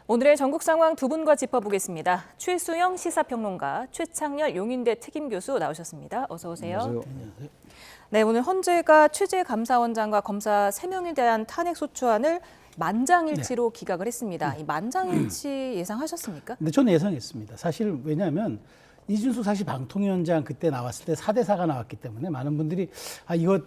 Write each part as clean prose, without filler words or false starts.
오늘의 전국 상황 두 분과 짚어보겠습니다. 최수영 시사평론가, 최창렬 용인대 특임교수 나오셨습니다. 어서 오세요. 안녕하세요. 네, 오늘 헌재가 취재감사원장과 검사 3명에 대한 탄핵 소추안을 만장일치로 기각을 했습니다. 이 만장일치 예상하셨습니까? 근데 저는 예상했습니다. 사실 왜냐하면 이준수 사실 방통위원장 그때 나왔을 때 4대4가 나왔기 때문에 많은 분들이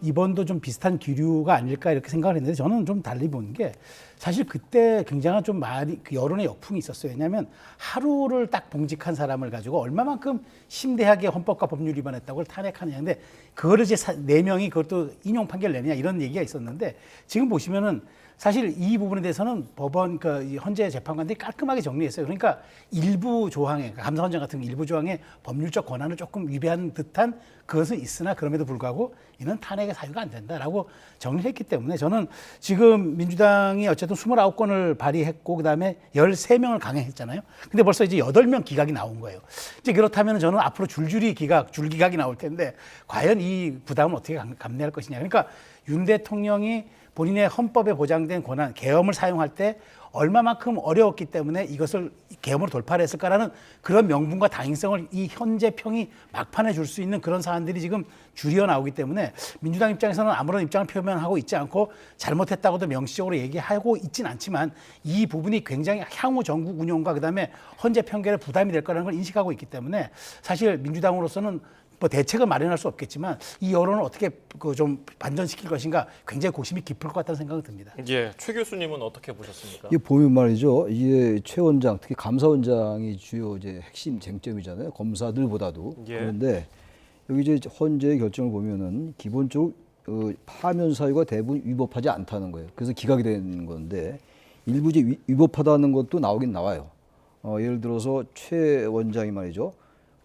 이번도 좀 비슷한 기류가 아닐까 이렇게 생각을 했는데 저는 좀 달리 본 게 사실 그때 굉장한 좀 그 여론의 역풍이 있었어요. 왜냐하면 하루를 딱 봉직한 사람을 가지고 얼마만큼 심대하게 헌법과 법률 위반했다고 탄핵하느냐. 근데 그거를 이제 4명이 그것도 인용 판결 내느냐 이런 얘기가 있었는데 지금 보시면은 사실 이 부분에 대해서는 법원, 그러니까 헌재 재판관들이 깔끔하게 정리했어요. 그러니까 일부 조항에, 그러니까 감사원장 같은 일부 조항에 법률적 권한을 조금 위배한 듯한 그것은 있으나 그럼에도 불구하고 이는 탄핵의 사유가 안 된다라고 정리를 했기 때문에 저는 지금 민주당이 어쨌든 29건을 발의했고 그다음에 13명을 강행했잖아요. 근데 벌써 이제 8명 기각이 나온 거예요. 이제 그렇다면 저는 앞으로 줄줄이 줄기각이 나올 텐데 과연 이 부담을 어떻게 감내할 것이냐. 그러니까 윤 대통령이 본인의 헌법에 보장된 권한, 계엄을 사용할 때 얼마만큼 어려웠기 때문에 이것을 계엄으로 돌파를 했을까라는 그런 명분과 당위성을 이 현재 평이 막판에 줄 수 있는 그런 사안들이 지금 줄이어 나오기 때문에 민주당 입장에서는 아무런 입장을 표명하고 있지 않고 잘못했다고도 명시적으로 얘기하고 있진 않지만 이 부분이 굉장히 향후 전국 운영과 그다음에 헌재 판결에 부담이 될 거라는 걸 인식하고 있기 때문에 사실 민주당으로서는 뭐 대책을 마련할 수 없겠지만 이 여론을 어떻게 좀 반전시킬 것인가 굉장히 고심이 깊을 것 같다는 생각이 듭니다. 예, 최 교수님은 어떻게 보셨습니까? 이게 보면 말이죠. 이게 최 원장, 특히 감사원장이 주요 이제 핵심 쟁점이잖아요. 검사들보다도. 예. 그런데 여기 이제 헌재의 결정을 보면은 기본적으로 파면 사유가 대부분 위법하지 않다는 거예요. 그래서 기각이 되는 건데 일부 이제 위법하다는 것도 나오긴 나와요. 예를 들어서 최 원장이 말이죠.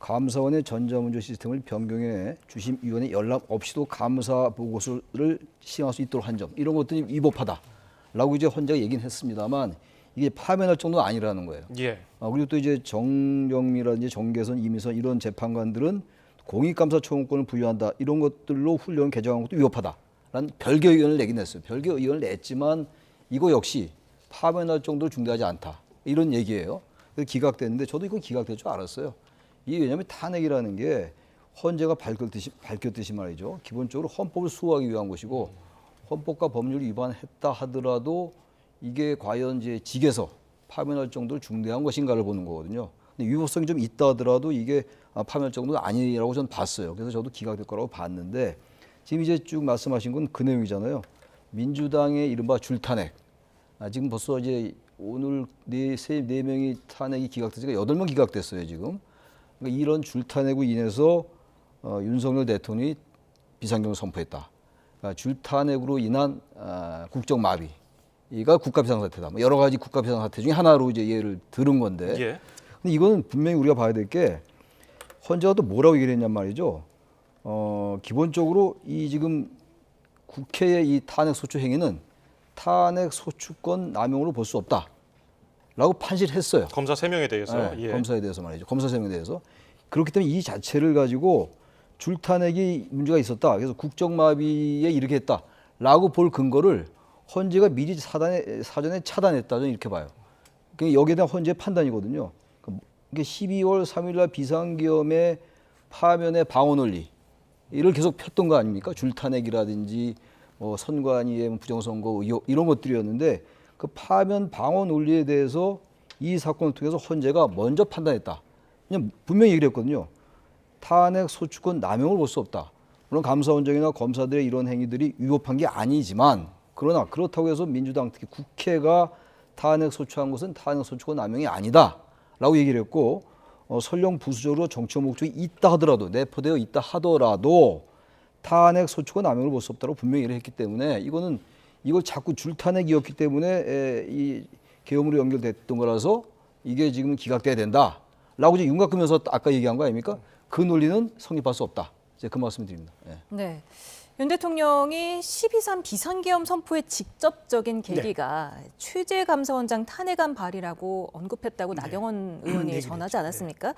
감사원의 전자문서 시스템을 변경해 주심위원회 연락 없이도 감사 보고서를 시행할 수 있도록 한 점, 이런 것들이 위법하다라고 이제 헌재가 얘기는 했습니다만 이게 파면할 정도는 아니라는 거예요. 예. 그리고 또 이제 정영미라든지 정계선, 이미선 이런 재판관들은 공익감사 청구권을 부여한다, 이런 것들로 훈련 개정한 것도 위법하다라는 별개 의견을 내긴 했어요. 별개 의견을 냈지만 이거 역시 파면할 정도로 중대하지 않다, 이런 얘기예요. 그래서 기각됐는데 저도 이건 기각될 줄 알았어요. 이게 왜냐하면 탄핵이라는 게 헌재가 밝혔듯이 말이죠. 기본적으로 헌법을 수호하기 위한 것이고 헌법과 법률을 위반했다 하더라도 이게 과연 이제 직에서 파면할 정도로 중대한 것인가를 보는 거거든요. 근데 위법성이 좀 있다 하더라도 이게 파면할 정도는 아니라고 저는 봤어요. 그래서 저도 기각될 거라고 봤는데 지금 이제 쭉 말씀하신 건 그 내용이잖아요. 민주당의 이른바 줄탄핵. 지금 벌써 이제 오늘 네 명이 탄핵이 기각됐으니까 8명 기각됐어요, 지금. 그러니까 이런 줄탄핵으로 인해서 윤석열 대통령이 비상경을 선포했다. 그러니까 줄탄핵으로 인한 국정 마비가 국가 비상사태다. 뭐 여러 가지 국가 비상사태 중에 하나로 이제 예를 들은 건데. 예. 근데 이거는 분명히 우리가 봐야 될 게 헌재가 또 뭐라고 얘기를 했냔 말이죠. 기본적으로 이 지금 국회의 이 탄핵 소추 행위는 탄핵 소추권 남용으로 볼 수 없다. 라고 판시를 했어요. 검사 3명에 대해서. 네, 예. 검사에 대해서 말이죠. 검사 3명에 대해서. 그렇기 때문에 이 자체를 가지고 줄탄핵이 문제가 있었다. 그래서 국정마비에 이렇게 했다라고 볼 근거를 헌재가 미리 사전에 차단했다. 저는 이렇게 봐요. 그러니까 여기에 대한 헌재의 판단이거든요. 그러니까 12월 3일 날 비상계엄의 파면의 방어 논리 이를 계속 폈던 거 아닙니까? 줄탄핵이라든지 선관위의 부정선거 의혹 이런 것들이었는데 그 파면 방어 논리에 대해서 이 사건을 통해서 헌재가 먼저 판단했다. 그냥 분명히 얘기를 했거든요. 탄핵 소추권 남용을 볼 수 없다. 물론 감사원장이나 검사들의 이런 행위들이 위법한 게 아니지만 그러나 그렇다고 해서 민주당 특히 국회가 탄핵 소추한 것은 탄핵 소추권 남용이 아니다. 라고 얘기를 했고 설령 부수적으로 정치적 목적이 있다 하더라도 내포되어 있다 하더라도 탄핵 소추권 남용을 볼 수 없다고 분명히 얘기를 했기 때문에 이걸 자꾸 줄탄핵이었기 때문에 이 계엄으로 연결됐던 거라서 이게 지금 기각돼야 된다라고 이제 윤곽근면서 아까 얘기한 거 아닙니까? 그 논리는 성립할 수 없다. 이제 그 말씀을 드립니다. 네. 네. 윤 대통령이 12.3 비상계엄 선포의 직접적인 계기가 취재감사원장 탄핵안 발의라고 언급했다고 나경원 의원이 전하지 않았습니까?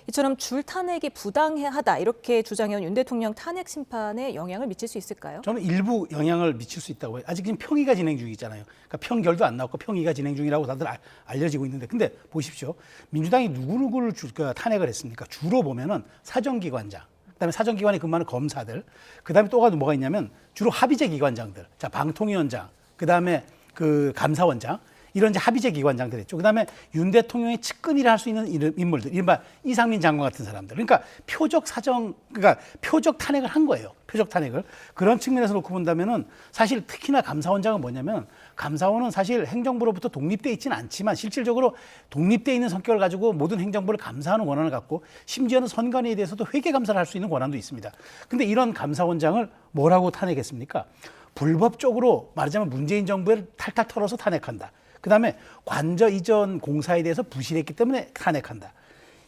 이처럼 줄 탄핵이 부당하다 이렇게 주장해온 윤 대통령 탄핵 심판에 영향을 미칠 수 있을까요? 저는 일부 영향을 미칠 수 있다고 해요. 아직 지금 평의가 진행 중이잖아요. 그러니까 평결도 안 나왔고 평의가 진행 중이라고 다들 알려지고 있는데, 근데 보십시오. 민주당이 누구를 탄핵을 했습니까? 주로 보면은 사정기관장, 그다음에 사정기관에 근무하는 검사들, 그다음에 또가 뭐가 있냐면 주로 합의제 기관장들, 자 방통위원장, 그다음에 그 감사원장, 이런 이제 합의제 기관장들 했죠. 그다음에 윤 대통령의 측근이라 할 수 있는 인물들, 이른바 이상민 장관 같은 사람들. 그러니까 그러니까 표적 탄핵을 한 거예요. 표적 탄핵을. 그런 측면에서 놓고 본다면은 사실 특히나 감사원장은 뭐냐면, 감사원은 사실 행정부로부터 독립돼 있지는 않지만 실질적으로 독립돼 있는 성격을 가지고 모든 행정부를 감사하는 권한을 갖고, 심지어는 선관위에 대해서도 회계 감사를 할 수 있는 권한도 있습니다. 근데 이런 감사원장을 뭐라고 탄핵했습니까? 불법적으로 말하자면 문재인 정부를 탈탈 털어서 탄핵한다. 그다음에 관저 이전 공사에 대해서 부실했기 때문에 탄핵한다.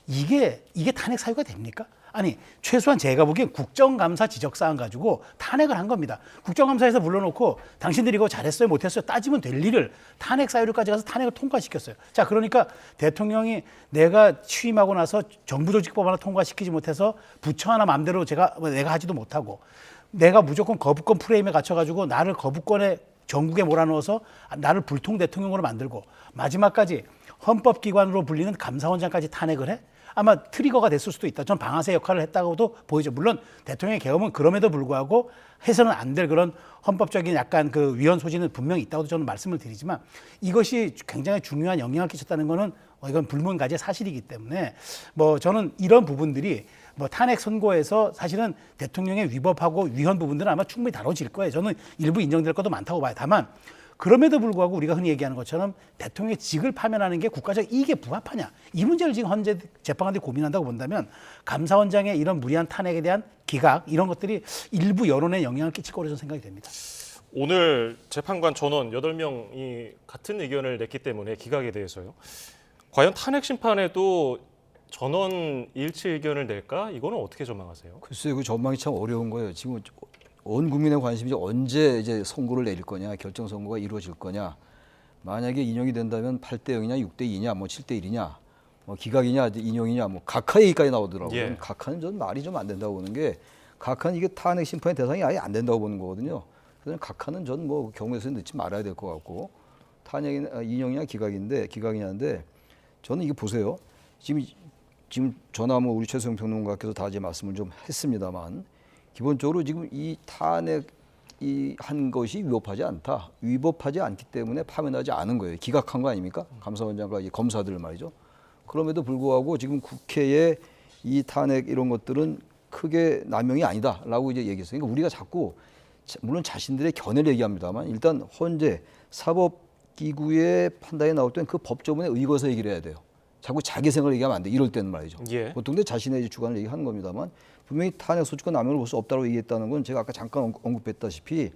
이게 탄핵 사유가 됩니까? 아니, 최소한 제가 보기엔 국정감사 지적사안 가지고 탄핵을 한 겁니다. 국정감사에서 불러놓고 당신들이 이거 잘했어요 못했어요 따지면 될 일을 탄핵 사유를까지 가서 탄핵을 통과시켰어요. 자, 그러니까 대통령이 내가 취임하고 나서 정부조직법 하나 통과시키지 못해서 부처 하나 마음대로 내가 하지도 못하고, 내가 무조건 거부권 프레임에 갇혀가지고 나를 거부권에 전국에 몰아넣어서 나를 불통 대통령으로 만들고, 마지막까지 헌법기관으로 불리는 감사원장까지 탄핵을 해? 아마 트리거가 됐을 수도 있다. 전 방아쇠 역할을 했다고도 보이죠. 물론 대통령의 계엄은 그럼에도 불구하고 해서는 안 될 그런 헌법적인 약간 그 위헌 소지는 분명히 있다고도 저는 말씀을 드리지만, 이것이 굉장히 중요한 영향을 끼쳤다는 거는 이건 불문가제 사실이기 때문에 저는 이런 부분들이 탄핵 선고에서 사실은 대통령의 위법하고 위헌 부분들은 아마 충분히 다뤄질 거예요. 저는 일부 인정될 것도 많다고 봐요. 다만 그럼에도 불구하고 우리가 흔히 얘기하는 것처럼 대통령의 직을 파면하는 게 국가적 이익에 부합하냐, 이 문제를 지금 현재 재판관들이 고민한다고 본다면, 감사원장의 이런 무리한 탄핵에 대한 기각, 이런 것들이 일부 여론에 영향을 끼칠 거라고 저는 생각이 됩니다. 오늘 재판관 전원 8명이 같은 의견을 냈기 때문에 기각에 대해서요. 과연 탄핵 심판에도 전원 일치 의견을 낼까? 이거는 어떻게 전망하세요? 글쎄요, 그 전망이 참 어려운 거예요. 지금 온 국민의 관심이 언제 이제 선고를 내릴 거냐, 결정 선고가 이루어질 거냐. 만약에 인용이 된다면 8대 0이냐, 6대 2냐, 7대 1이냐, 기각이냐, 인용이냐, 각하 얘기까지 나오더라고요. 예. 각하는 전 말이 좀 안 된다고 보는 게, 각하는 이게 탄핵 심판의 대상이 아예 안 된다고 보는 거거든요. 그래서 각하는 전 경우에서 넣지 말아야 될 것 같고, 탄핵이나 인용이냐 기각이냐인데, 저는 이게 보세요. 지금 전화 우리 최수영 평론가께서 다 이제 말씀을 좀 했습니다만, 기본적으로 지금 이 탄핵 한 것이 위법하지 않기 때문에 파면하지 않은 거예요. 기각한 거 아닙니까? 감사원장과 이 검사들 말이죠. 그럼에도 불구하고 지금 국회에 이 탄핵 이런 것들은 크게 남용이 아니다라고 이제 얘기했어요. 그러니까 우리가 자꾸 물론 자신들의 견해를 얘기합니다만, 일단 헌재 사법기구의 판단이 나올 땐 그 법조문에 의거해서 얘기를 해야 돼요. 자꾸 자기 생각을 얘기하면 안 돼. 이럴 때는 말이죠. 예. 보통 자신의 주관을 얘기하는 겁니다만, 분명히 탄핵 소추권 남용을 볼 수 없다고 얘기했다는 건 제가 아까 잠깐 언급했다시피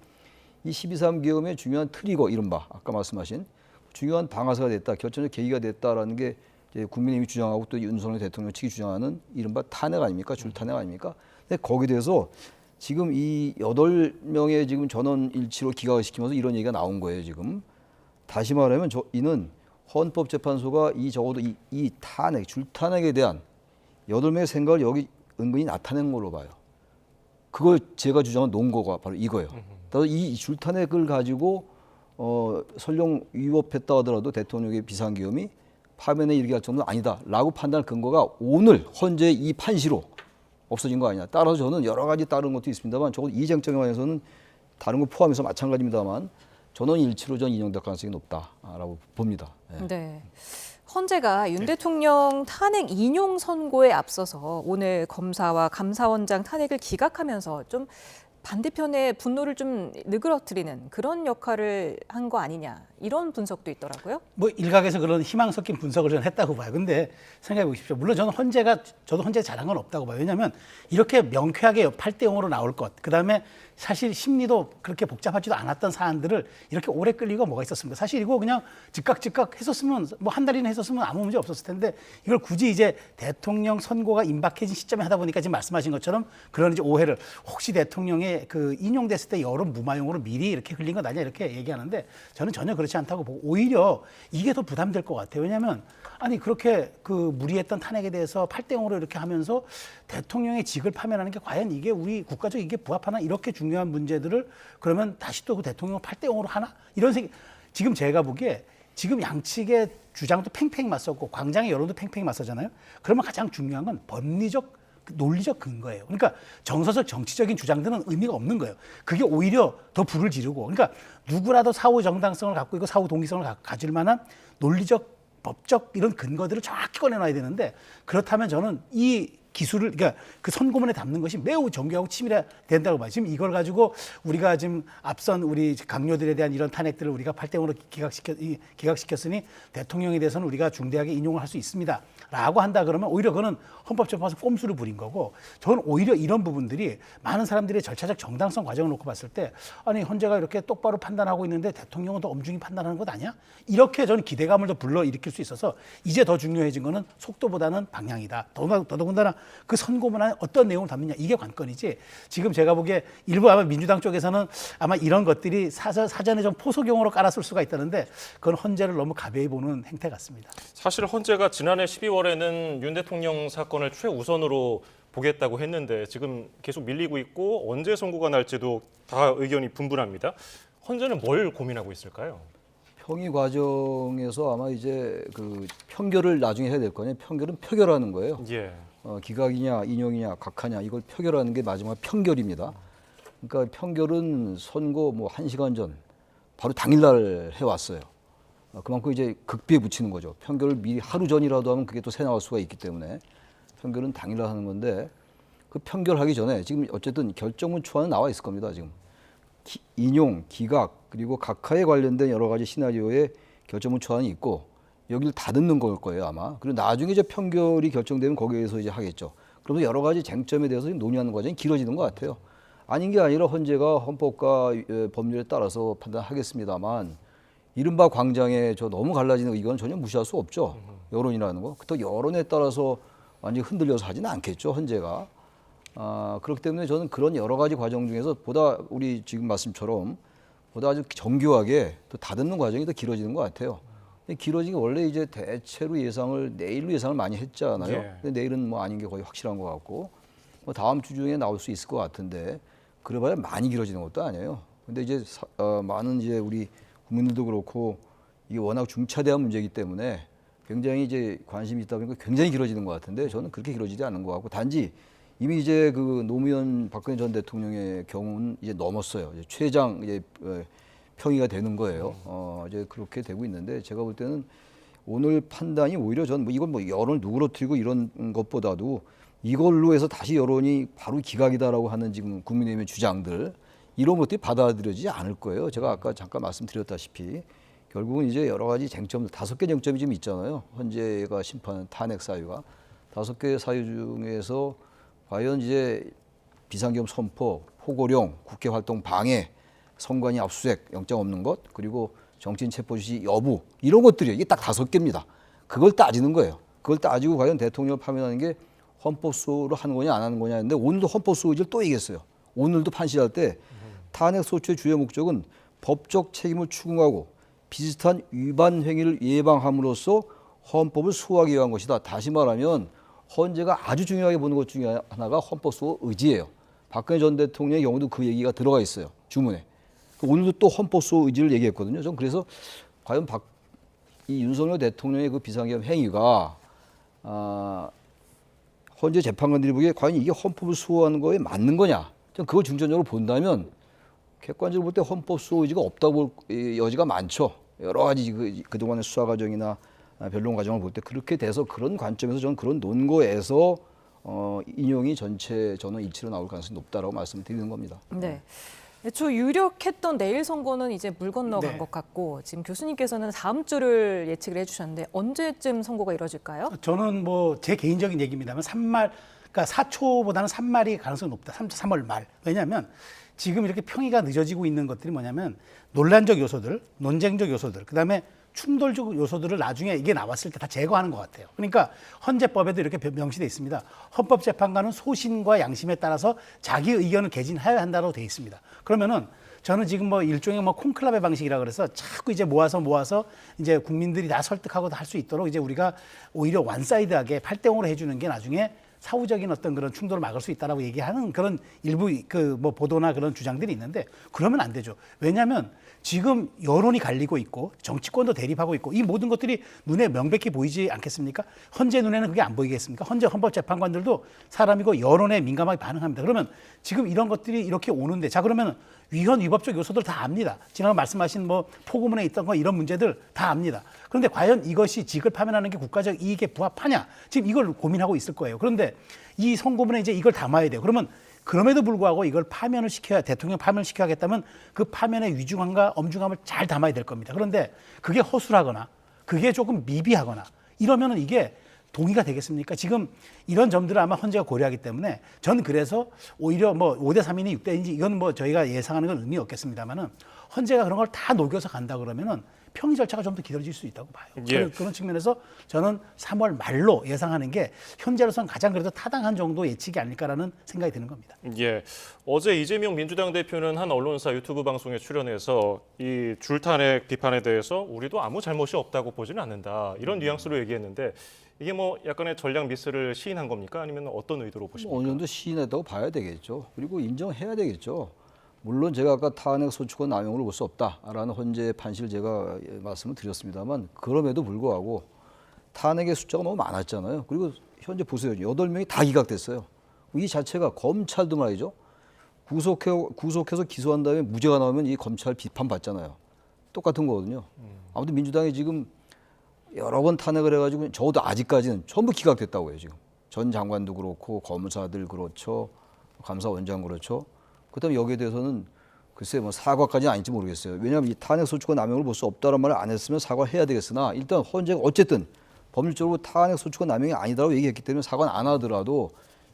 이 12.3 계엄의 중요한 트리거, 이른바 아까 말씀하신 중요한 방아쇠가 됐다, 결정적 계기가 됐다라는 게 이제 국민의힘이 주장하고 또 윤석열 대통령 측이 주장하는 이른바 탄핵 아닙니까? 줄 탄핵 아닙니까? 근데 거기에 대해서 지금 이 8명의 지금 전원 일치로 기각을 시키면서 이런 얘기가 나온 거예요. 지금 다시 말하면 이는 헌법재판소가 적어도 이 탄핵, 줄 탄핵에 대한 8명의 생각을 여기 은근히 나타낸 걸로 봐요. 그걸 제가 주장한 논거가 바로 이거예요. 따라서 이 줄 탄핵을 가지고 설령 위법했다 하더라도 대통령의 비상계엄이 파면에 이르게 할 정도는 아니다라고 판단할 근거가 오늘 헌재 이 판시로 없어진 거 아니냐. 따라서 저는 여러 가지 다른 것도 있습니다만, 적어도 이 쟁점에 관해서는 다른 거 포함해서 마찬가지입니다만 전원 일치로 전 인용될 가능성이 높다라고 봅니다. 네. 헌재가 윤 대통령 탄핵 인용 선고에 앞서서 오늘 검사와 감사원장 탄핵을 기각하면서 좀 반대편의 분노를 좀 느그러뜨리는 그런 역할을 한 거 아니냐, 이런 분석도 있더라고요. 뭐 일각에서 그런 희망 섞인 분석을 저는 했다고 봐요. 근데 생각해 보십시오. 물론 저도 헌재 잘한 건 없다고 봐요. 왜냐하면 이렇게 명쾌하게 8대 0으로 나올 것, 그다음에 사실 심리도 그렇게 복잡하지도 않았던 사안들을 이렇게 오래 끌리고 뭐가 있었습니까? 사실 이거 그냥 즉각 했었으면 뭐 한 달이나 했었으면 아무 문제 없었을 텐데 이걸 굳이 이제 대통령 선고가 임박해진 시점에 하다 보니까 지금 말씀하신 것처럼 그런 이제 오해를, 혹시 대통령의 그 인용됐을 때 여론 무마용으로 미리 이렇게 흘린 건 아니냐 이렇게 얘기하는데 저는 전혀 그렇지 않다고 보고 오히려 이게 더 부담될 것 같아요. 왜냐하면 아니 그렇게 그 무리했던 탄핵에 대해서 8대 0으로 이렇게 하면서 대통령의 직을 파면하는 게 과연 이게 우리 국가적 이게 부합하나, 이렇게 중요한 문제들을 그러면 다시 또 그 대통령을 8대 0으로 하나, 이런 생각. 지금 제가 보기에 지금 양측의 주장도 팽팽히 맞섰고 광장의 여론도 팽팽히 맞서잖아요. 그러면 가장 중요한 건 법리적 논리적 근거예요. 그러니까 정서적 정치적인 주장들은 의미가 없는 거예요. 그게 오히려 더 불을 지르고, 그러니까 누구라도 사후 정당성을 갖고 있고 사후 동의성을 가질 만한 논리적 법적 이런 근거들을 정확히 꺼내놔야 되는데, 그렇다면 저는 이 기술을, 그러니까 그 선고문에 담는 것이 매우 정교하고 치밀해야 된다고 봐요. 지금 이걸 가지고 우리가 지금 앞선 우리 강요들에 대한 이런 탄핵들을 우리가 8대 0으로 기각시켰으니 대통령에 대해서는 우리가 중대하게 인용을 할 수 있습니다 라고 한다 그러면 오히려 그거는 헌법재판소 꼼수를 부린 거고, 저는 오히려 이런 부분들이 많은 사람들의 절차적 정당성 과정을 놓고 봤을 때 아니 헌재가 이렇게 똑바로 판단하고 있는데 대통령은 더 엄중히 판단하는 것 아니야? 이렇게 저는 기대감을 더 불러일으킬 수 있어서 이제 더 중요해진 거는 속도보다는 방향이다. 더더군다나 그 선고문안에 어떤 내용을 담느냐, 이게 관건이지. 지금 제가 보기에 일부 아마 민주당 쪽에서는 아마 이런 것들이 사전에 좀 포석용으로 깔았을 수가 있다는데 그건 헌재를 너무 가벼이 보는 행태 같습니다. 사실 헌재가 지난해 12월에는 윤 대통령 사건을 최우선으로 보겠다고 했는데 지금 계속 밀리고 있고 언제 선고가 날지도 다 의견이 분분합니다. 헌재는 뭘 고민하고 있을까요? 평의 과정에서 아마 이제 그 편결을 나중에 해야 될 거냐, 편결은 표결하는 거예요. 예. 기각이냐 인용이냐 각하냐 이걸 표결하는 게 마지막 편결입니다. 그러니까 편결은 선고 뭐 1시간 전 바로 당일날 해왔어요. 그만큼 이제 극비에 붙이는 거죠. 편결을 미리 하루 전이라도 하면 그게 또 새 나올 수가 있기 때문에 편결은 당일날 하는 건데, 그 편결하기 전에 지금 어쨌든 결정문 초안은 나와 있을 겁니다. 지금 인용, 기각 그리고 각하에 관련된 여러 가지 시나리오의 결정문 초안이 있고 여기를 다듬는 걸 거예요 아마. 그리고 나중에 이제 편결이 결정되면 거기에서 이제 하겠죠. 그러면서 여러 가지 쟁점에 대해서 논의하는 과정이 길어지는 것 같아요. 아닌 게 아니라 헌재가 헌법과 법률에 따라서 판단하겠습니다만 이른바 광장에 저 너무 갈라지는 이건 전혀 무시할 수 없죠. 여론이라는 거. 또 여론에 따라서 완전히 흔들려서 하지는 않겠죠 헌재가. 그렇기 때문에 저는 그런 여러 가지 과정 중에서 보다 우리 지금 말씀처럼 보다 아주 정교하게 또 다듬는 과정이 더 길어지는 것 같아요. 길어지기 원래 이제 대체로 내일로 예상을 많이 했잖아요. 예. 근데 내일은 뭐 아닌 게 거의 확실한 것 같고 뭐 다음 주 중에 나올 수 있을 것 같은데 그래봐야 많이 길어지는 것도 아니에요. 근데 이제 많은 이제 우리 국민들도 그렇고 이게 워낙 중차대한 문제이기 때문에 굉장히 이제 관심이 있다 보니까 굉장히 길어지는 것 같은데 저는 그렇게 길어지지 않은 것 같고, 단지 이미 이제 그 노무현 박근혜 전 대통령의 경우는 이제 넘었어요. 이제 최장 이제 평의가 되는 거예요. 이제 그렇게 되고 있는데 제가 볼 때는 오늘 판단이 오히려 전 뭐 이건 뭐 여론을 누그러뜨리고 이런 것보다도 이걸로 해서 다시 여론이 바로 기각이다라고 하는 지금 국민의힘의 주장들 이런 것들이 받아들여지지 않을 거예요. 제가 아까 잠깐 말씀드렸다시피 결국은 이제 여러 가지 쟁점들 5개 쟁점이 지금 있잖아요. 헌재가 심판한 탄핵 사유가 5개 사유 중에서 과연 이제 비상계엄 선포, 포고령, 국회 활동 방해, 선관위 압수수색, 영장 없는 것, 그리고 정치인 체포 지시 여부 이런 것들이에요. 이게 딱 5개입니다. 그걸 따지는 거예요. 그걸 따지고 과연 대통령을 파면하는 게 헌법소로 하는 거냐 안 하는 거냐 했는데 오늘도 헌법소 의지를 또 얘기했어요. 오늘도 판시할 때 탄핵 소추의 주요 목적은 법적 책임을 추궁하고 비슷한 위반 행위를 예방함으로써 헌법을 수호하기 위한 것이다. 다시 말하면 헌재가 아주 중요하게 보는 것 중에 하나가 헌법소 의지예요. 박근혜 전 대통령의 경우도 그 얘기가 들어가 있어요. 주문에. 오늘도 또 헌법소 의지를 얘기했거든요. 전 그래서 과연 이 윤석열 대통령의 그 비상계엄 행위가 헌재 재판관들이 보기에 과연 이게 헌법을 수호하는 거에 맞는 거냐. 전 그걸 중점적으로 본다면 객관적으로 볼 때 헌법수호 의지가 없다고 볼 여지가 많죠. 여러 가지 그동안의 수사 과정이나 변론 과정을 볼 때 그렇게 돼서 그런 관점에서 저는 그런 논거에서 인용이 전체 전원 일치로 나올 가능성이 높다라고 말씀을 드리는 겁니다. 네. 애초 유력했던 내일 선거는 이제 물 건너간 네. 것 같고 지금 교수님께서는 다음 주를 예측을 해주셨는데 언제쯤 선거가 이뤄질까요? 저는 뭐 제 개인적인 얘기입니다만 3말, 그러니까 4초보다는 3말이 가능성이 높다. 3월 말. 왜냐하면 지금 이렇게 평의가 늦어지고 있는 것들이 뭐냐면 논란적 요소들, 논쟁적 요소들, 그다음에 충돌적 요소들을 나중에 이게 나왔을 때 다 제거하는 것 같아요. 그러니까 헌재법에도 이렇게 명시돼 있습니다. 헌법재판관은 소신과 양심에 따라서 자기 의견을 개진해야 한다고 돼 있습니다. 그러면은 저는 지금 뭐 일종의 뭐 콘클라베 방식이라 그래서 자꾸 이제 모아서 이제 국민들이 다 설득하고 할 수 있도록 이제 우리가 오히려 원사이드하게 8대0으로 해주는 게 나중에 사후적인 어떤 그런 충돌을 막을 수 있다라고 얘기하는 그런 일부 그 뭐 보도나 그런 주장들이 있는데 그러면 안 되죠. 왜냐하면 지금 여론이 갈리고 있고 정치권도 대립하고 있고 이 모든 것들이 눈에 명백히 보이지 않겠습니까? 헌재 눈에는 그게 안 보이겠습니까? 헌법재판관들도 사람이고 여론에 민감하게 반응합니다. 그러면 지금 이런 것들이 이렇게 오는데 자 그러면 위헌 위법적 요소들 다 압니다. 지난번 말씀하신 뭐 포고문에 있던 거 이런 문제들 다 압니다. 그런데 과연 이것이 직을 파면하는 게 국가적 이익에 부합하냐? 지금 이걸 고민하고 있을 거예요. 그런데 이 선고문에 이제 이걸 담아야 돼요. 그러면 그럼에도 불구하고 이걸 파면을 시켜야 대통령 파면을 시켜야겠다면 그 파면의 위중함과 엄중함을 잘 담아야 될 겁니다. 그런데 그게 허술하거나 그게 조금 미비하거나 이러면은 이게 동의가 되겠습니까? 지금 이런 점들을 아마 헌재가 고려하기 때문에 저는 그래서 오히려 뭐 5대3이니 6대인지 이건 뭐 저희가 예상하는 건 의미 없겠습니다만은 헌재가 그런 걸 다 녹여서 간다 그러면은 평의 절차가 좀 더 길어질 수 있다고 봐요. 예. 그런 측면에서 저는 3월 말로 예상하는 게 현재로서는 가장 그래도 타당한 정도 예측이 아닐까라는 생각이 드는 겁니다. 예, 어제 이재명 민주당 대표는 한 언론사 유튜브 방송에 출연해서 이 줄탄핵 비판에 대해서 우리도 아무 잘못이 없다고 보지는 않는다 이런 뉘앙스로 얘기했는데 이게 뭐 약간의 전략 미스를 시인한 겁니까? 아니면 어떤 의도로 보십니까? 어느 정도 시인했다고 봐야 되겠죠. 그리고 인정해야 되겠죠. 물론 제가 아까 탄핵 소추권 남용을 볼 수 없다라는 헌재 판시를 제가 말씀을 드렸습니다만 그럼에도 불구하고 탄핵의 숫자가 너무 많았잖아요. 그리고 현재 보세요. 8명이 다 기각됐어요. 이 자체가 검찰도 말이죠. 구속해서 기소한 다음에 무죄가 나오면 이 검찰 비판받잖아요. 똑같은 거거든요. 아무튼 민주당이 지금 여러 번 탄핵을 해가지고 적어도 아직까지는 전부 기각됐다고 해요. 지금 전 장관도 그렇고 검사들 그렇죠. 감사원장 그렇죠. 그다음에 여기에 대해서는 글쎄 뭐 사과까지는 아닐지 모르겠어요. 왜냐하면 이 탄핵 소추권 남용을 볼 수 없다는 말을 안 했으면 사과해야 되겠으나 일단 헌재가 어쨌든 법률적으로 탄핵 소추권 남용이 아니다라고 얘기했기 때문에 사과는 안 하더라도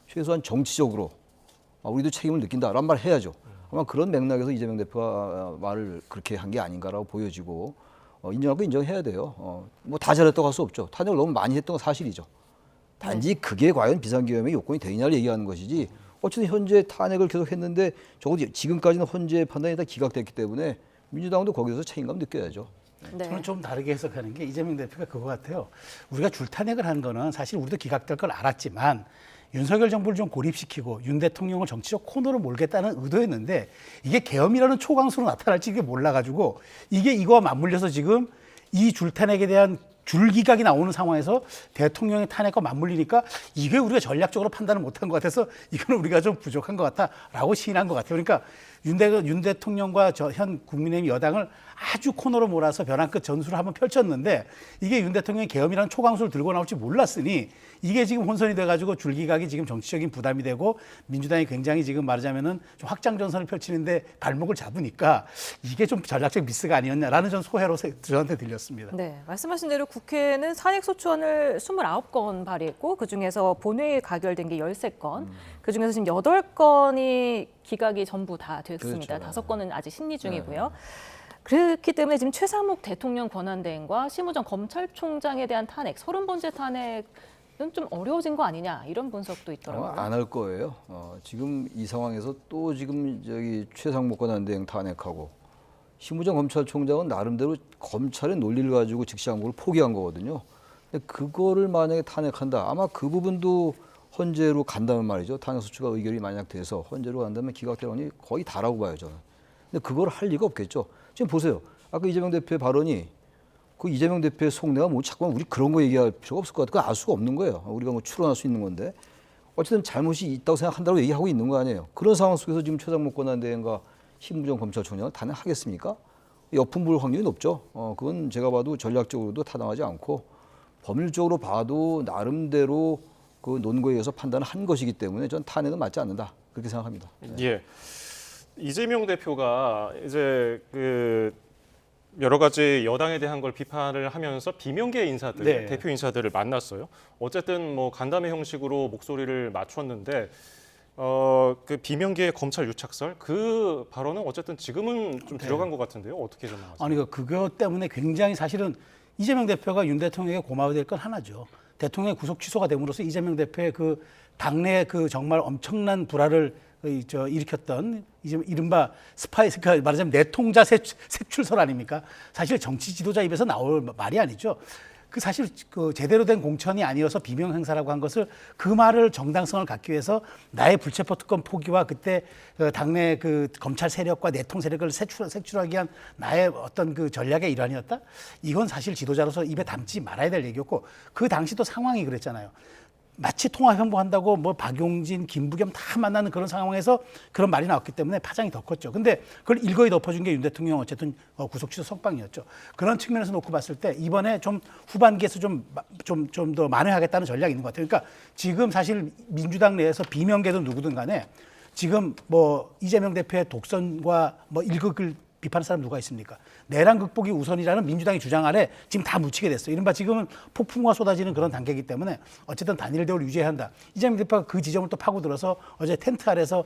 최소한 정치적으로 우리도 책임을 느낀다라는 말을 해야죠. 아마 그런 맥락에서 이재명 대표가 말을 그렇게 한 게 아닌가라고 보여지고 인정할 거 인정해야 돼요. 뭐 다 잘했다고 할 수 없죠. 탄핵을 너무 많이 했던 건 사실이죠. 단지 그게 과연 비상계엄의 요건이 되느냐를 얘기하는 것이지 어쨌든 현재 탄핵을 계속 했는데 적어도 지금까지는 헌재 판단이 다 기각됐기 때문에 민주당도 거기서 책임감 느껴야죠. 네. 저는 좀 다르게 해석하는 게 이재명 대표가 그거 같아요. 우리가 줄탄핵을 한 거는 사실 우리도 기각될 걸 알았지만 윤석열 정부를 좀 고립시키고 윤 대통령을 정치적 코너로 몰겠다는 의도였는데 이게 계엄이라는 초강수로 나타날지 이게 몰라가지고 이게 이거와 맞물려서 지금 이 줄탄핵에 대한 줄기각이 나오는 상황에서 대통령의 탄핵과 맞물리니까 이게 우리가 전략적으로 판단을 못한 것 같아서 이거는 우리가 좀 부족한 것 같다라고 시인한 것 같아요. 그러니까 윤 대통령과 현 국민의힘 여당을 아주 코너로 몰아서 벼랑 끝 전술을 한번 펼쳤는데 이게 윤 대통령이 계엄이라는 초강수를 들고 나올지 몰랐으니 이게 지금 혼선이 돼가지고 줄기각이 지금 정치적인 부담이 되고 민주당이 굉장히 지금 말하자면은 좀 확장 전선을 펼치는데 발목을 잡으니까 이게 좀 전략적 미스가 아니었냐라는 전 소회로 저한테 들렸습니다. 네, 말씀하신 대로 국회는 탄핵소추안을 29건 발의했고 그중에서 본회의에 가결된 게 13건, 그중에서 지금 8건이 기각이 전부 다 됐습니다. 그렇죠. 5건은 아직 심리 중이고요. 그렇기 때문에 지금 최상목 대통령 권한대행과 심우정 검찰총장에 대한 탄핵, 30번째 탄핵은 좀 어려워진 거 아니냐 이런 분석도 있더라고요. 안 할 거예요. 지금 이 상황에서 또 지금 저기 최상목 권한대행 탄핵하고 심우정 검찰총장은 나름대로 검찰의 논리를 가지고 직시항고를 포기한 거거든요. 근데 그거를 만약에 탄핵한다, 아마 그 부분도 헌재로 간다면 말이죠. 탄핵소추가 의결이 만약 돼서 헌재로 간다면 기각될 확률이 거의 다라고 봐요, 저는. 근데 그걸 할 리가 없겠죠. 지금 보세요. 아까 이재명 대표의 발언이 그 이재명 대표의 속내가 뭐 자꾸만 우리 그런 거 얘기할 필요가 없을 것 같아요. 그거 알 수가 없는 거예요. 우리가 뭐 추론할 수 있는 건데. 어쨌든 잘못이 있다고 생각한다고 얘기하고 있는 거 아니에요. 그런 상황 속에서 지금 최상목 권한대행과 심우정 검찰총장을 탄핵하겠습니까? 역풍 불 확률이 높죠. 그건 제가 봐도 전략적으로도 타당하지 않고 법률적으로 봐도 나름대로 그 논거에 의해서 판단을 한 것이기 때문에 전 탄핵은 맞지 않는다. 그렇게 생각합니다. 예. 이재명 대표가 이제 그 여러 가지 여당에 대한 걸 비판을 하면서 비명계 인사들, 네. 대표 인사들을 만났어요. 어쨌든 뭐 간담회 형식으로 목소리를 맞췄는데 그 비명계의 검찰 유착설 그 발언은 어쨌든 지금은 좀 들어간 것 같은데요. 어떻게 전망하세요? 아니 그것 때문에 굉장히 사실은 이재명 대표가 윤 대통령에게 고마워야 될 건 하나죠. 대통령의 구속 취소가 됨으로써 이재명 대표의 그 당내 그 정말 엄청난 불화를 일으켰던 이른바 스파이, 그러니까 말하자면 내통자 색출설 아닙니까? 사실 정치 지도자 입에서 나올 말이 아니죠. 그 사실 그 제대로 된 공천이 아니어서 비명 행사라고 한 것을 그 말을 정당성을 갖기 위해서 나의 불체포 특권 포기와 그때 그 당내 그 검찰 세력과 내통 세력을 색출하기 위한 나의 어떤 그 전략의 일환이었다. 이건 사실 지도자로서 입에 담지 말아야 될 얘기였고 그 당시도 상황이 그랬잖아요. 마치 통합 행보한다고 뭐 박용진, 김부겸 다 만나는 그런 상황에서 그런 말이 나왔기 때문에 파장이 더 컸죠. 근데 그걸 일거에 덮어준 게 윤 대통령 어쨌든 구속 취소 석방이었죠. 그런 측면에서 놓고 봤을 때 이번에 좀 후반기에서 좀 더 만회하겠다는 전략이 있는 것 같아요. 그러니까 지금 사실 민주당 내에서 비명계든 누구든 간에 지금 뭐 이재명 대표의 독선과 뭐 일극을 비판할 사람 누가 있습니까? 내란 극복이 우선이라는 민주당의 주장 아래 지금 다 묻히게 됐어요. 이른바 지금은 폭풍과 쏟아지는 그런 단계이기 때문에 어쨌든 단일 대우를 유지해야 한다. 이재명 대표가 그 지점을 또 파고들어서 어제 텐트 아래서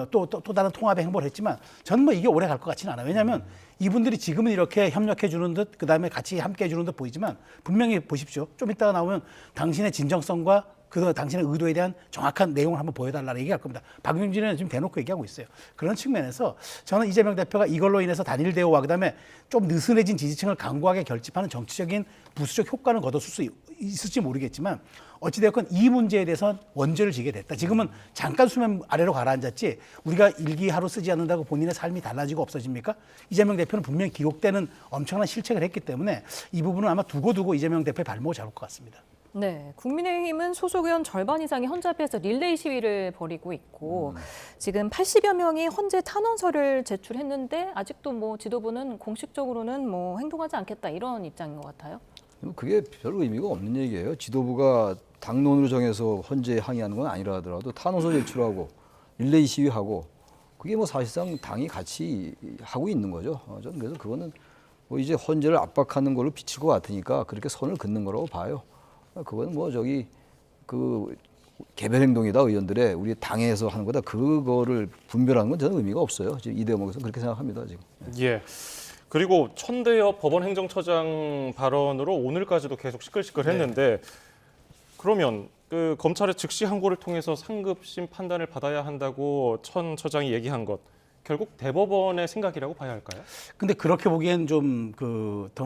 또 다른 통합의 행보를 했지만 저는 뭐 이게 오래 갈 것 같지는 않아요. 왜냐하면 이분들이 지금은 이렇게 협력해 주는 듯 그다음에 같이 함께 해 주는 듯 보이지만 분명히 보십시오. 좀 이따가 나오면 당신의 진정성과 그 당신의 의도에 대한 정확한 내용을 한번 보여달라는 얘기할 겁니다. 박용진은 지금 대놓고 얘기하고 있어요. 그런 측면에서 저는 이재명 대표가 이걸로 인해서 단일 대우와 그다음에 좀 느슨해진 지지층을 강고하게 결집하는 정치적인 부수적 효과는 거뒀을 수 있을지 모르겠지만 어찌되었건 이 문제에 대해서 원죄를 지게 됐다. 지금은 잠깐 수면 아래로 가라앉았지 우리가 일기 하루 쓰지 않는다고 본인의 삶이 달라지고 없어집니까? 이재명 대표는 분명히 기록되는 엄청난 실책을 했기 때문에 이 부분은 아마 두고 이재명 대표의 발목을 잡을 것 같습니다. 네, 국민의힘은 소속 의원 절반 이상이 헌재앞에서 릴레이 시위를 벌이고 있고 지금 80여 명이 헌재 탄원서를 제출했는데 아직도 뭐 지도부는 공식적으로는 뭐 행동하지 않겠다 이런 입장인 것 같아요. 그게 별 의미가 없는 얘기예요. 지도부가 당론으로 정해서 헌재에 항의하는 건 아니라 하더라도 탄원서 제출하고 릴레이 시위하고 그게 뭐 사실상 당이 같이 하고 있는 거죠. 저는 그래서 그거는 뭐 이제 헌재를 압박하는 걸로 비칠 것 같으니까 그렇게 선을 긋는 거라고 봐요. 그건 뭐 그 개별 행동이다 의원들의 우리 당에서 하는 거다 그거를 분별하는 건 저는 의미가 없어요. 지금 이 대목에서 그렇게 생각합니다 지금. 예. 그리고 천대엽 법원 행정처장 발언으로 오늘까지도 계속 시끌시끌했는데 그러면 그 검찰의 즉시 항고를 통해서 상급심 판단을 받아야 한다고 천 처장이 얘기한 것 결국 대법원의 생각이라고 봐야 할까요? 근데 그렇게 보기엔 좀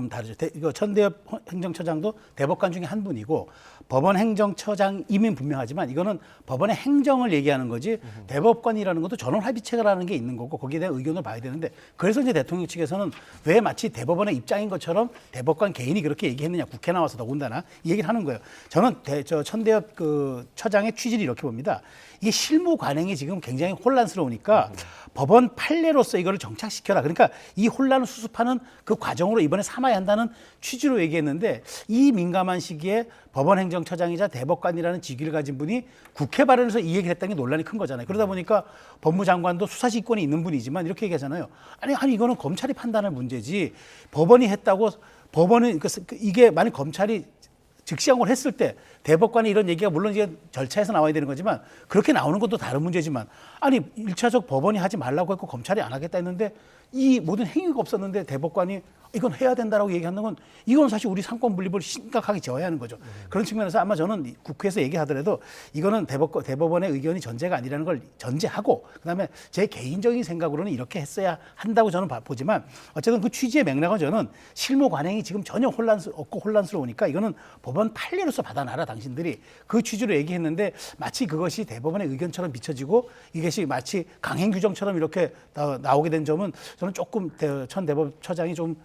다르죠. 이거 천대엽 행정처장도 대법관 중에 한 분이고 법원 행정처장이면 분명하지만 이거는 법원의 행정을 얘기하는 거지 대법관이라는 것도 전원 합의체가라는 게 있는 거고 거기에 대한 의견을 봐야 되는데 그래서 이제 대통령 측에서는 왜 마치 대법원의 입장인 것처럼 대법관 개인이 그렇게 얘기했느냐 국회 나와서 더군다나 이 얘기를 하는 거예요. 저는 천대엽 그 처장의 취지를 이렇게 봅니다. 이게 실무 관행이 지금 굉장히 혼란스러우니까 법원 판례로서 이거를 정착시켜라. 그러니까 이 혼란을 수습하는 그 과정으로 이번에 삼아야 한다는 취지로 얘기했는데 이 민감한 시기에 법원 행정처장이자 대법관이라는 직위를 가진 분이 국회 발언에서 이 얘기를 했다는 게 논란이 큰 거잖아요. 그러다 보니까 법무장관도 수사지휘권이 있는 분이지만 이렇게 얘기하잖아요. 아니 이거는 검찰이 판단할 문제지 법원이 했다고 법원은 이게 만약 검찰이 즉시항고를 했을 때 대법관이 이런 얘기가 물론 이제 절차에서 나와야 되는 거지만 그렇게 나오는 것도 다른 문제지만 아니 1차적 법원이 하지 말라고 했고 검찰이 안 하겠다 했는데 이 모든 행위가 없었는데 대법관이 이건 해야 된다라고 얘기하는 건 이건 사실 우리 상권 분립을 심각하게 지어야 하는 거죠. 그런 측면에서 아마 저는 국회에서 얘기하더라도 이거는 대법원의 의견이 전제가 아니라는 걸 전제하고 그다음에 제 개인적인 생각으로는 이렇게 했어야 한다고 저는 보지만 어쨌든 그 취지의 맥락은 저는 실무 관행이 지금 전혀 없고 혼란스러우니까 이거는 법원 판례로서 받아놔라 당신들이 그 취지로 얘기했는데 마치 그것이 대법원의 의견처럼 비춰지고 이것이 마치 강행 규정처럼 이렇게 나오게 된 점은 저는 조금 천 대법처장이 좀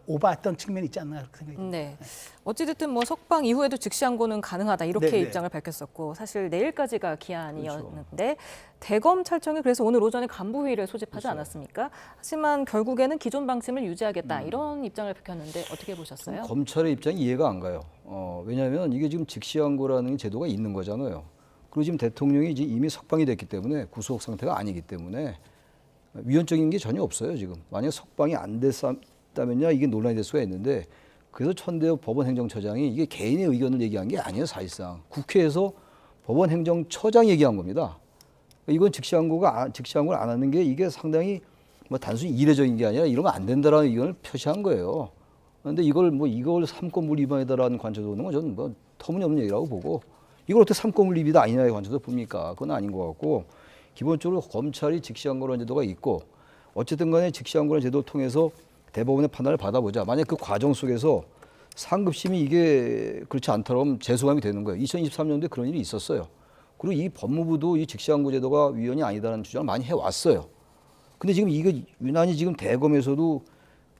오버했던 측면이 있지 않나 그렇게 생각이 듭니다. 네. 어찌됐든 뭐 석방 이후에도 즉시항고는 가능하다 이렇게 네네. 입장을 밝혔었고 사실 내일까지가 기한이었는데 대검찰청이 그래서 오늘 오전에 간부회의를 소집하지 않았습니까? 하지만 결국에는 기존 방침을 유지하겠다 이런 입장을 밝혔는데 어떻게 보셨어요? 검찰의 입장이 이해가 안 가요. 왜냐하면 이게 지금 즉시항고라는 제도가 있는 거잖아요. 그리고 지금 대통령이 이미 석방이 됐기 때문에 구속 상태가 아니기 때문에 위헌적인 게 전혀 없어요 지금. 만약 석방이 안 됐다면야 이게 논란이 될 수가 있는데 그래서 천대엽 법원행정처장이 이게 개인의 의견을 얘기한 게 아니에요 사실상. 국회에서 법원행정처장이 얘기한 겁니다. 이건 즉시항고를 안 하는 게 이게 상당히 뭐 단순히 이례적인 게 아니라 이러면 안 된다라는 의견을 표시한 거예요. 그런데 이걸 삼권물 위반이다라는 관점에서 보는 건 저는 뭐 터무니없는 얘기라고 보고 이걸 어떻게 삼권물 위반이 아니냐의 관점에서 봅니까? 그건 아닌 것 같고 기본적으로 검찰이 즉시항고라는 제도가 있고 어쨌든 간에 즉시항고라는 제도를 통해서 대법원의 판단을 받아보자. 만약 그 과정 속에서 상급심이 이게 그렇지 않다면 재소감이 되는 거예요. 2023년도에 그런 일이 있었어요. 그리고 이 법무부도 이 즉시항고 제도가 위헌이 아니다라는 주장을 많이 해왔어요. 근데 지금 이게 유난히 지금 대검에서도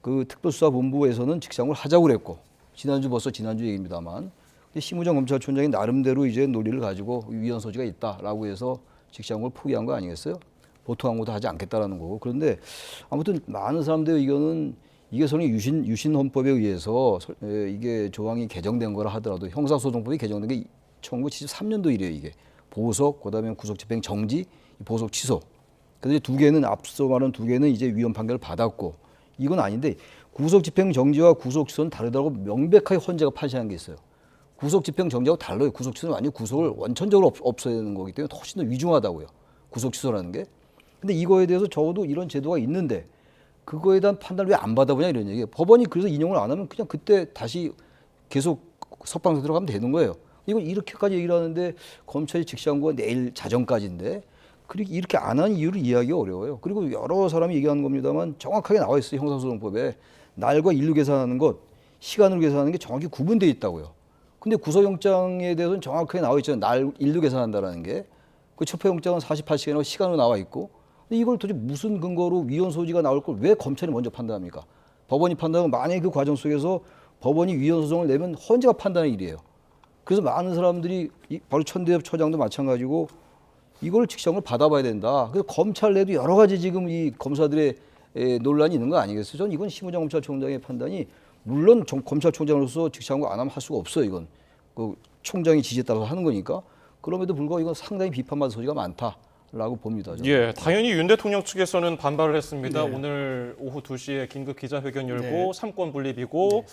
그 특별수사본부에서는 즉시항고를 하자고 그랬고 벌써 지난주 얘기입니다만 근데 심우정 검찰총장이 나름대로 이제 논리를 가지고 위헌 소지가 있다라고 해서 즉시항고를 포기한 거 아니겠어요? 보통 항고도 하지 않겠다라는 거고. 그런데 아무튼 많은 사람들의 의견은 이게 설령 유신 헌법에 의해서 이게 조항이 개정된 거라 하더라도 형사소송법이 개정된 게 1973년도 일이에요. 이게 보석, 그다음에 구속집행 정지, 보석 취소. 그래서 두 개는 앞서 말한 두 개는 이제 위헌 판결을 받았고 이건 아닌데 구속집행 정지와 구속 취소는 다르다고 명백하게 헌재가 판시한 게 있어요. 구속집행 정지하고 달라요. 구속 취소는 완전 구속을 원천적으로 없애야 되는 거기 때문에 훨씬 더 위중하다고요. 구속 취소라는 게. 근데 이거에 대해서 적어도 이런 제도가 있는데 그거에 대한 판단을 왜 안 받아보냐 이런 얘기예요. 법원이 그래서 인용을 안 하면 그냥 그때 다시 계속 석방서 들어가면 되는 거예요. 이건 이렇게까지 얘기를 하는데 검찰이 즉시항고가 내일 자정까지인데 이렇게 안 한 이유를 이해하기가 어려워요. 그리고 여러 사람이 얘기하는 겁니다만 정확하게 나와 있어요. 형사소송법에. 날과 일로 계산하는 것, 시간으로 계산하는 게 정확히 구분되어 있다고요. 근데 구속영장에 대해서는 정확하게 나와 있잖아요. 날, 일로 계산한다라는 게. 그 체포영장은 48시간이라고 시간으로 나와 있고 근데 이걸 도대체 무슨 근거로 위헌 소지가 나올 걸 왜 검찰이 먼저 판단합니까? 법원이 판단하면 만약에 그 과정 속에서 법원이 위헌 소송을 내면 헌재가 판단할 일이에요. 그래서 많은 사람들이 바로 천대엽 처장도 마찬가지고 이걸 즉시항고를 받아봐야 된다. 그래서 검찰 내도 여러 가지 지금 이 검사들의 논란이 있는 거 아니겠어요? 저는 이건 심우정 검찰총장의 판단이 물론 검찰총장으로서 즉시항고 안 하면 할 수가 없어요. 이건 그 총장의 지시에 따라서 하는 거니까. 그럼에도 불구하고 이건 상당히 비판받을 소지가 많다라고 봅니다. 저는. 예, 당연히 윤 대통령 측에서는 반발을 했습니다. 네. 오늘 오후 2시에 긴급 기자회견 열고 네. 삼권 분립이고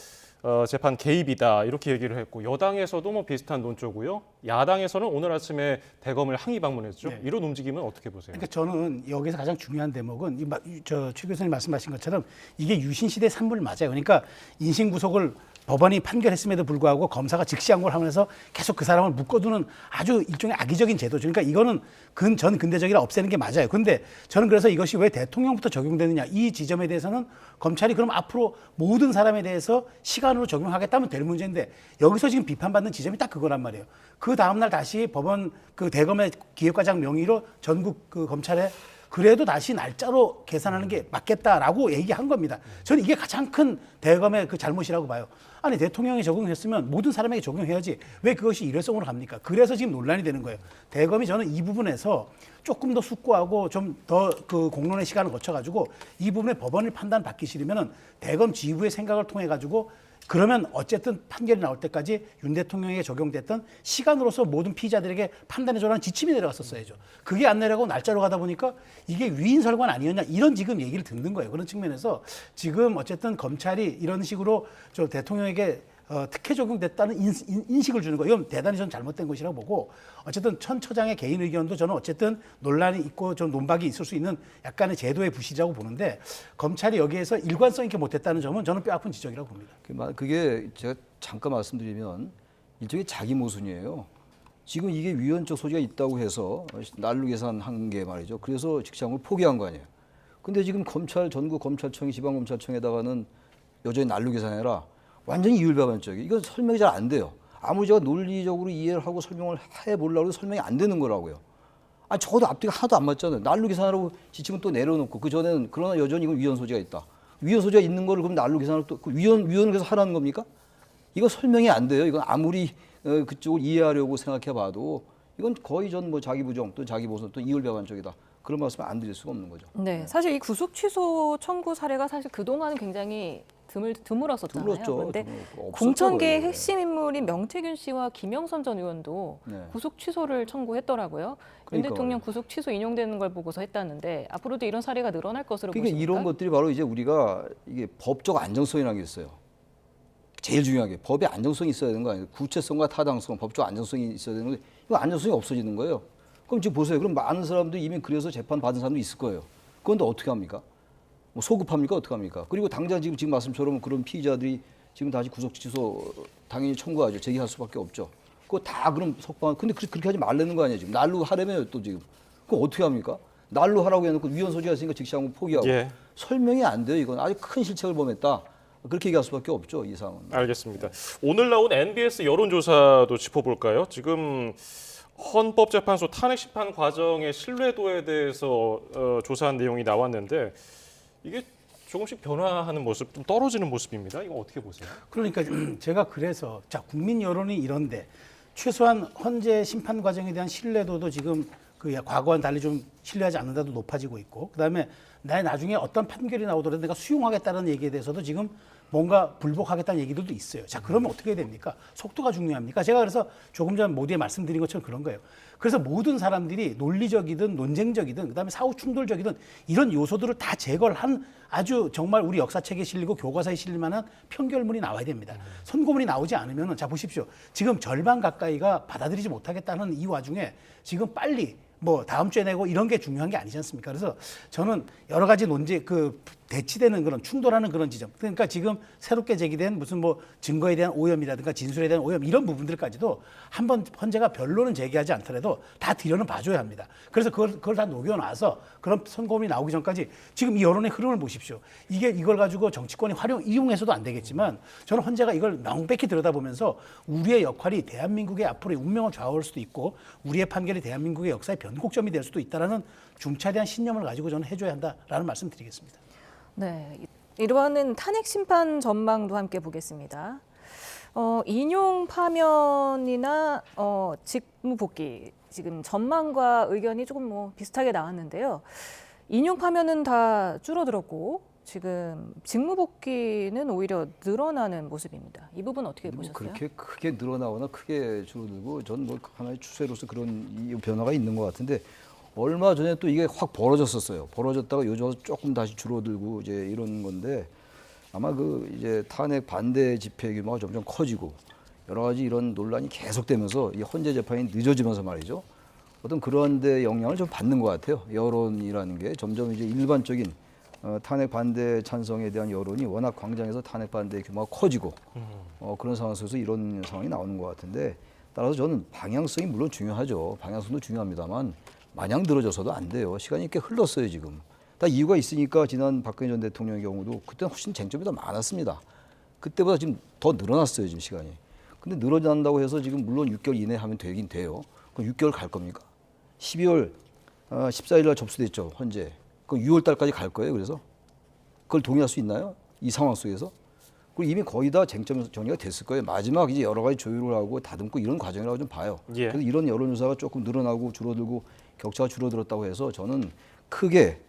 재판 개입이다 이렇게 얘기를 했고 여당에서도 뭐 비슷한 논조고요. 야당에서는 오늘 아침에 대검을 항의 방문했죠. 네. 이런 움직임은 어떻게 보세요? 그러니까 저는 여기서 가장 중요한 대목은 최 교수님 말씀하신 것처럼 이게 유신 시대 산물 맞아요. 그러니까 인신 구속을 법원이 판결했음에도 불구하고 검사가 즉시항고를 하면서 계속 그 사람을 묶어두는 아주 일종의 악의적인 제도죠. 그러니까 이거는 전 근대적이라 없애는 게 맞아요. 근데 저는 그래서 이것이 왜 대통령부터 적용되느냐 이 지점에 대해서는 검찰이 그럼 앞으로 모든 사람에 대해서 시간으로 적용하겠다면 될 문제인데 여기서 지금 비판받는 지점이 딱 그거란 말이에요. 그 다음날 다시 법원 그 대검의 기획과장 명의로 전국 그 검찰에 그래도 다시 날짜로 계산하는 게 맞겠다라고 얘기한 겁니다. 저는 이게 가장 큰 대검의 그 잘못이라고 봐요. 아니 대통령이 적용했으면 모든 사람에게 적용해야지 왜 그것이 일회성으로 갑니까? 그래서 지금 논란이 되는 거예요. 대검이 저는 이 부분에서 조금 더 숙고하고 좀 더 그 공론의 시간을 거쳐가지고 이 부분에 법원의 판단 받기 싫으면은 대검 지휘부의 생각을 통해 가지고 그러면 어쨌든 판결이 나올 때까지 윤 대통령에게 적용됐던 시간으로서 모든 피의자들에게 판단해줘라는 지침이 내려갔었어야죠. 그게 안 내려가고 날짜로 가다 보니까 이게 위인설관 아니었냐 이런 지금 얘기를 듣는 거예요. 그런 측면에서 지금 어쨌든 검찰이 이런 식으로 저 대통령에게 특혜 적용됐다는 인식을 주는 거 이건 대단히 저는 잘못된 것이라고 보고 어쨌든 천 처장의 개인 의견도 저는 어쨌든 논란이 있고 좀 논박이 있을 수 있는 약간의 제도의 부실이라고 보는데 검찰이 여기에서 일관성 있게 못했다는 점은 저는 뼈아픈 지적이라고 봅니다. 그게 제가 잠깐 말씀드리면 일종의 자기 모순이에요. 지금 이게 위헌적 소지가 있다고 해서 날로 계산한 게 말이죠. 그래서 직장을 포기한 거 아니에요. 근데 지금 전국 검찰청이 지방검찰청에다가는 여전히 날로 계산해라. 완전히 이율배반적이에요. 이건 설명이 잘 안 돼요. 아무리 제가 논리적으로 이해를 하고 설명을 해보려고 해도 설명이 안 되는 거라고요. 적어도 앞뒤가 하나도 안 맞잖아요. 날로 계산하라고 지침은 또 내려놓고 그전에는 그러나 여전히 이건 위헌 소지가 있다. 위헌 소지가 있는 거를 그럼 날로 계산하고 또 위헌을 해서 하라는 겁니까? 이거 설명이 안 돼요. 이건 아무리 그쪽을 이해하려고 생각해 봐도 이건 거의 전 뭐 자기 부정 또 자기 보선 또 이율배반적이다. 그런 말씀을 안 드릴 수가 없는 거죠. 네, 사실 이 구속 취소 청구 사례가 사실 그동안은 굉장히 드물었었잖아요. 드물었죠. 그런데 없었죠, 공천계의 거의. 핵심 인물인 명태균 씨와 김영선 전 의원도 네. 구속 취소를 청구했더라고요. 윤 그러니까 대통령 구속 취소 인용되는 걸 보고서 했다는데 앞으로도 이런 사례가 늘어날 것으로 그러니까 보십니까? 이런 것들이 바로 이제 우리가 이게 법적 안정성이라는 게 있어요. 제일 중요한 게 법의 안정성이 있어야 되는 거 아니에요. 구체성과 타당성, 법적 안정성이 있어야 되는 거. 이거 안정성이 없어지는 거예요. 그럼 지금 보세요. 그럼 많은 사람들이 이미 그래서 재판 받은 사람도 있을 거예요. 그런데 어떻게 합니까? 뭐 소급합니까? 어떻게 합니까? 그리고 당장 지금 말씀처럼 그런 피의자들이 지금 다시 구속 취소 당연히 청구하죠. 제기할 수밖에 없죠. 그거 다 그럼 석방. 근데 그렇게 하지 말라는 거 아니에요. 지금 날로 하려면 또 지금. 그럼 어떻게 합니까? 날로 하라고 해놓고 위헌 소지가 있으니까 즉시 한번 포기하고. 예. 설명이 안 돼요. 이건 아주 큰 실책을 범했다. 그렇게 얘기할 수밖에 없죠. 이 상황은. 알겠습니다. 오늘 나온 NBS 여론조사도 짚어볼까요? 지금 헌법재판소 탄핵 심판 과정의 신뢰도에 대해서 조사한 내용이 나왔는데 이게 조금씩 변화하는 모습, 좀 떨어지는 모습입니다. 이거 어떻게 보세요? 그러니까 제가 그래서 자 국민 여론이 이런데 최소한 헌재 심판 과정에 대한 신뢰도도 지금 그 과거와는 달리 좀 신뢰하지 않는다도 높아지고 있고 그다음에 나중에 어떤 판결이 나오더라도 내가 수용하겠다는 얘기에 대해서도 지금 뭔가 불복하겠다는 얘기들도 있어요. 자, 그러면 어떻게 해야 됩니까? 속도가 중요합니까? 제가 그래서 조금 전 모두에 말씀드린 것처럼 그런 거예요. 그래서 모든 사람들이 논리적이든 논쟁적이든 그다음에 사후 충돌적이든 이런 요소들을 다 제거를 한 아주 정말 우리 역사책에 실리고 교과서에 실릴 만한 판결문이 나와야 됩니다. 선고문이 나오지 않으면 자 보십시오. 지금 절반 가까이가 받아들이지 못하겠다는 이 와중에 지금 빨리 뭐 다음 주에 내고 이런 게 중요한 게 아니지 않습니까? 그래서 저는 여러 가지 논제 대치되는 그런 충돌하는 그런 지점. 그러니까 지금 새롭게 제기된 무슨 뭐 증거에 대한 오염이라든가 진술에 대한 오염 이런 부분들까지도 한번 헌재가 변론은 제기하지 않더라도 다 들여는 봐줘야 합니다. 그래서 그걸 다 녹여놔서 그런 선고문이 나오기 전까지 지금 이 여론의 흐름을 보십시오. 이걸 가지고 정치권이 이용해서도 안 되겠지만 저는 헌재가 이걸 명백히 들여다보면서 우리의 역할이 대한민국의 앞으로의 운명을 좌우할 수도 있고 우리의 판결이 대한민국의 역사의 변곡점이 될 수도 있다라는 중차대한 신념을 가지고 저는 해줘야 한다라는 말씀 드리겠습니다. 네, 이러한 탄핵 심판 전망도 함께 보겠습니다. 인용 파면이나 직무 복귀 지금 전망과 의견이 조금 뭐 비슷하게 나왔는데요. 인용 파면은 다 줄어들었고 지금 직무 복귀는 오히려 늘어나는 모습입니다. 이 부분 어떻게 보셨어요? 그렇게 크게 늘어나거나 크게 줄어들고 전 뭐 하나의 추세로서 그런 이 변화가 있는 것 같은데 얼마 전에 또 이게 확 벌어졌었어요. 벌어졌다가 요즘 와서 조금 다시 줄어들고 이제 이런 건데 아마 그 이제 탄핵 반대 집회 규모가 점점 커지고 여러 가지 이런 논란이 계속되면서 이 헌재 재판이 늦어지면서 말이죠. 어떤 그런 데 영향을 좀 받는 것 같아요. 여론이라는 게 점점 이제 일반적인 탄핵 반대 찬성에 대한 여론이 워낙 광장에서 탄핵 반대 규모가 커지고 그런 상황 속에서 이런 상황이 나오는 것 같은데 따라서 저는 방향성이 물론 중요하죠. 방향성도 중요합니다만 마냥 늘어져서도 안 돼요. 시간이 꽤 흘렀어요 지금. 다 이유가 있으니까 지난 박근혜 전 대통령의 경우도 그때는 훨씬 쟁점이 더 많았습니다. 그때보다 지금 더 늘어났어요 지금 시간이. 근데 늘어난다고 해서 지금 물론 6개월 이내에 하면 되긴 돼요. 그럼 6개월 갈 겁니까? 12월 14일 날 접수됐죠 헌재. 그럼 6월 달까지 갈 거예요. 그래서 그걸 동의할 수 있나요? 이 상황 속에서? 그리고 이미 거의 다 쟁점 정리가 됐을 거예요. 마지막 이제 여러 가지 조율을 하고 다듬고 이런 과정이라고 좀 봐요. 예. 그래서 이런 여론조사가 조금 늘어나고 줄어들고 격차가 줄어들었다고 해서 저는 크게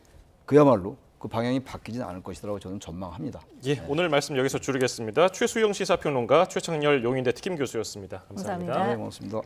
그야말로 그 방향이 바뀌지는 않을 것이라고 저는 전망합니다. 예, 오늘 말씀 여기서 줄이겠습니다. 최수영 시사평론가, 최창렬 용인대 특임 교수였습니다. 감사합니다. 감사합니다. 네, 고맙습니다.